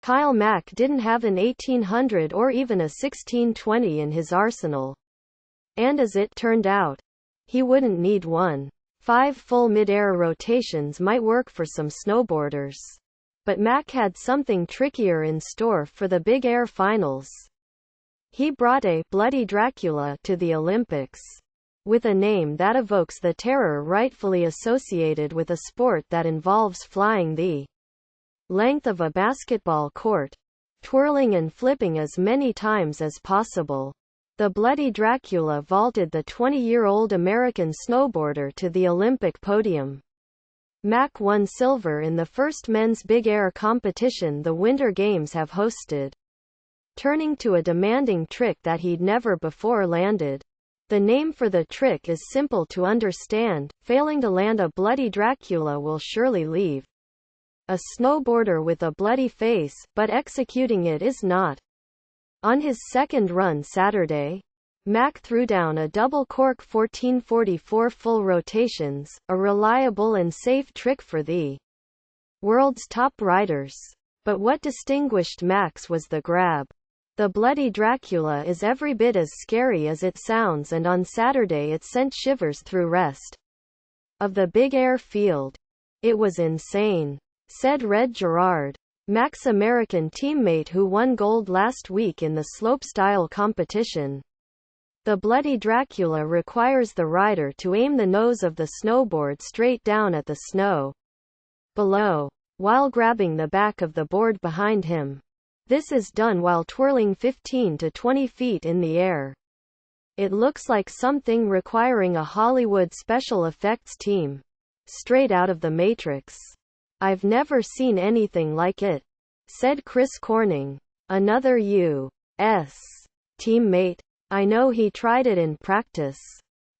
Kyle Mack didn't have an 1800 or even a 1620 in his arsenal. And as it turned out, he wouldn't need one. 5 full mid-air rotations might work for some snowboarders. But Mack had something trickier in store for the big air finals. He brought a bloody Dracula to the Olympics. With a name that evokes the terror rightfully associated with a sport that involves flying the length of a basketball court, twirling and flipping as many times as possible. The bloody Dracula vaulted the 20-year-old American snowboarder to the Olympic podium. Mack won silver in the first men's big air competition the Winter Games have hosted, turning to a demanding trick that he'd never before landed. The name for the trick is simple to understand: failing to land a bloody Dracula will surely leave a snowboarder with a bloody face, but executing it is not. On his second run Saturday, Mack threw down a double cork 1444 full rotations, a reliable and safe trick for the world's top riders. But what distinguished Mack's was the grab. The bloody Dracula is every bit as scary as it sounds, and on Saturday it sent shivers through rest of the big air field. "It was insane," said Red Gerard, Mack's American teammate who won gold last week in the slopestyle competition. The bloody Dracula requires the rider to aim the nose of the snowboard straight down at the snow below, while grabbing the back of the board behind him. This is done while twirling 15 to 20 feet in the air. It looks like something requiring a Hollywood special effects team straight out of The Matrix. "I've never seen anything like it," said Chris Corning, another U.S. teammate. "I know he tried it in practice,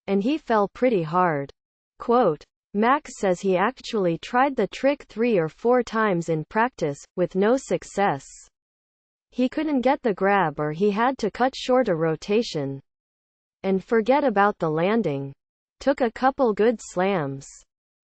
and he fell pretty hard." Quote, Mack says he actually tried the trick 3 or 4 times in practice, with no success. He couldn't get the grab, or he had to cut short a rotation and forget about the landing. "Took a couple good slams,"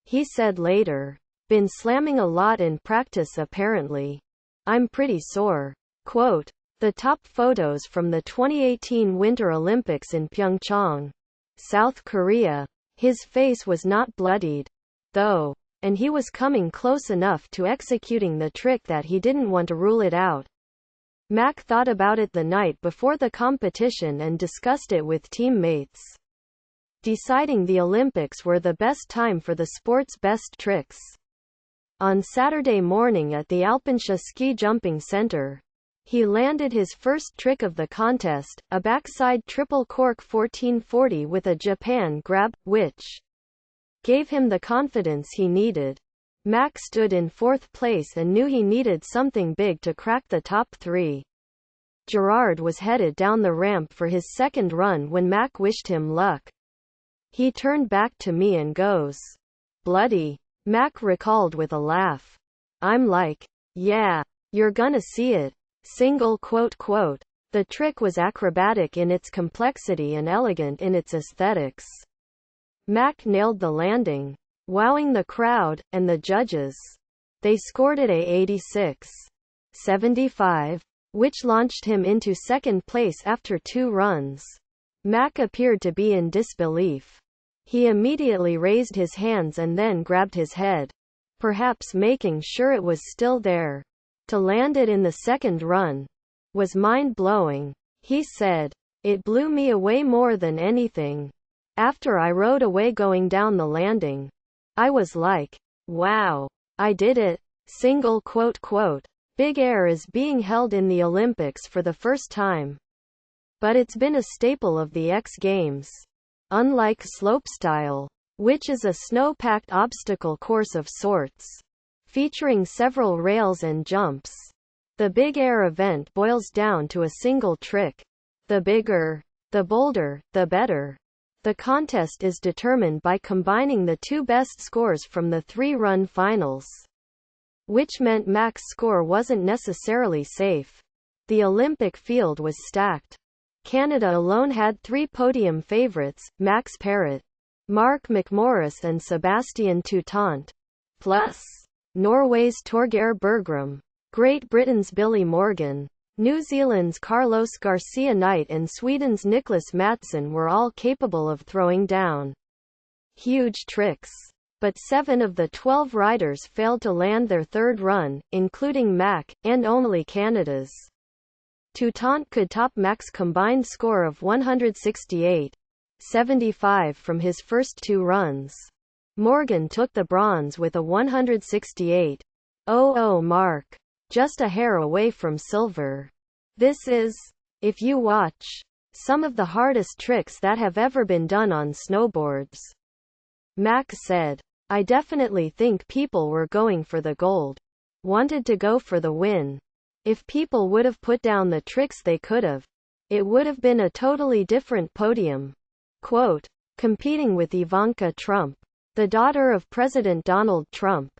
he said later. "Been slamming a lot in practice apparently. I'm pretty sore." Quote, the top photos from the 2018 Winter Olympics in Pyeongchang, South Korea. His face was not bloodied, though, and he was coming close enough to executing the trick that he didn't want to rule it out. Mack thought about it the night before the competition and discussed it with teammates, deciding the Olympics were the best time for the sport's best tricks. On Saturday morning at the Alpensha Ski Jumping Center, he landed his first trick of the contest, a backside triple cork 1440 with a Japan grab, which gave him the confidence he needed. Mack stood in 4th place and knew he needed something big to crack the top 3. Gerard was headed down the ramp for his second run when Mack wished him luck. "He turned back to me and goes, 'Bloody,'" Mack recalled with a laugh. "I'm like, 'Yeah, you're gonna see it.'" The trick was acrobatic in its complexity and elegant in its aesthetics. Mack nailed the landing, wowing the crowd and the judges. They scored it a 86.75, which launched him into second place after 2 runs. Mack appeared to be in disbelief. He immediately raised his hands and then grabbed his head, perhaps making sure it was still there. To land it in the second run was mind-blowing. He said, "It blew me away more than anything. After I rode away going down the landing, I was like, wow, I did it." Big air is being held in the Olympics for the first time, but it's been a staple of the X Games. Unlike slopestyle, which is a snow-packed obstacle course of sorts, featuring several rails and jumps, the big air event boils down to a single trick. The bigger, the bolder, the better. The contest is determined by combining the 2 best scores from the 3-run finals, which meant Mack's score wasn't necessarily safe. The Olympic field was stacked. Canada alone had 3 podium favorites: Max Parrott, Mark McMorris and Sebastian Toutant, plus Norway's Torgeir Bergrum. Great Britain's Billy Morgan, New Zealand's Carlos Garcia Knight and Sweden's Nicholas Mattsson were all capable of throwing down huge tricks. But 7 of the 12 riders failed to land their third run, including Mack, and only Canada's Toutant could top Mack's combined score of 168.75 from his first 2 runs. Morgan took the bronze with a 168.00 mark, just a hair away from silver. This is, if you watch, some of the hardest tricks that have ever been done on snowboards. Mack said, I definitely think people were going for the gold. Wanted to go for the win. If people would have put down the tricks they could have, it would have been a totally different podium. Quote, competing with Ivanka Trump, the daughter of President Donald Trump,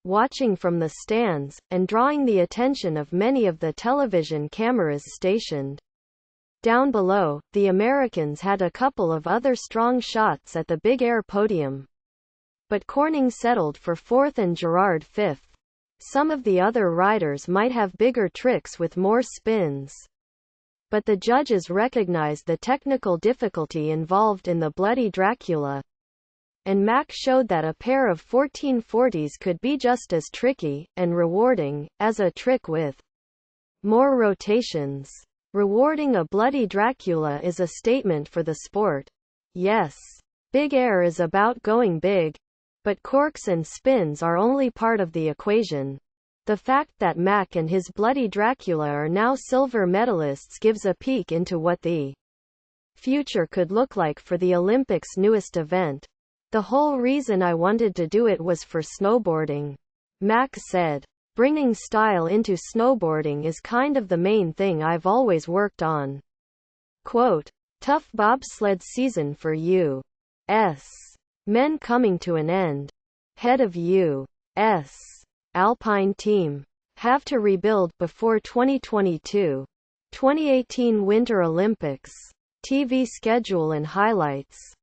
watching from the stands, and drawing the attention of many of the television cameras stationed down below, the Americans had a couple of other strong shots at the big air podium. But Corning settled for 4th and Gerard 5th. Some of the other riders might have bigger tricks with more spins. But the judges recognized the technical difficulty involved in the Bloody Dracula. And Mack showed that a pair of 1440s could be just as tricky, and rewarding, as a trick with more rotations. Rewarding a Bloody Dracula is a statement for the sport. Yes, big air is about going big. But corks and spins are only part of the equation. The fact that Mack and his Bloody Dracula are now silver medalists gives a peek into what the future could look like for the Olympics' newest event. The whole reason I wanted to do it was for snowboarding. Mack said, bringing style into snowboarding is kind of the main thing I've always worked on. Quote, tough bobsled season for U.S. men coming to an end. Head of U.S. Alpine team. Have to rebuild before 2022. 2018 Winter Olympics. TV schedule and highlights.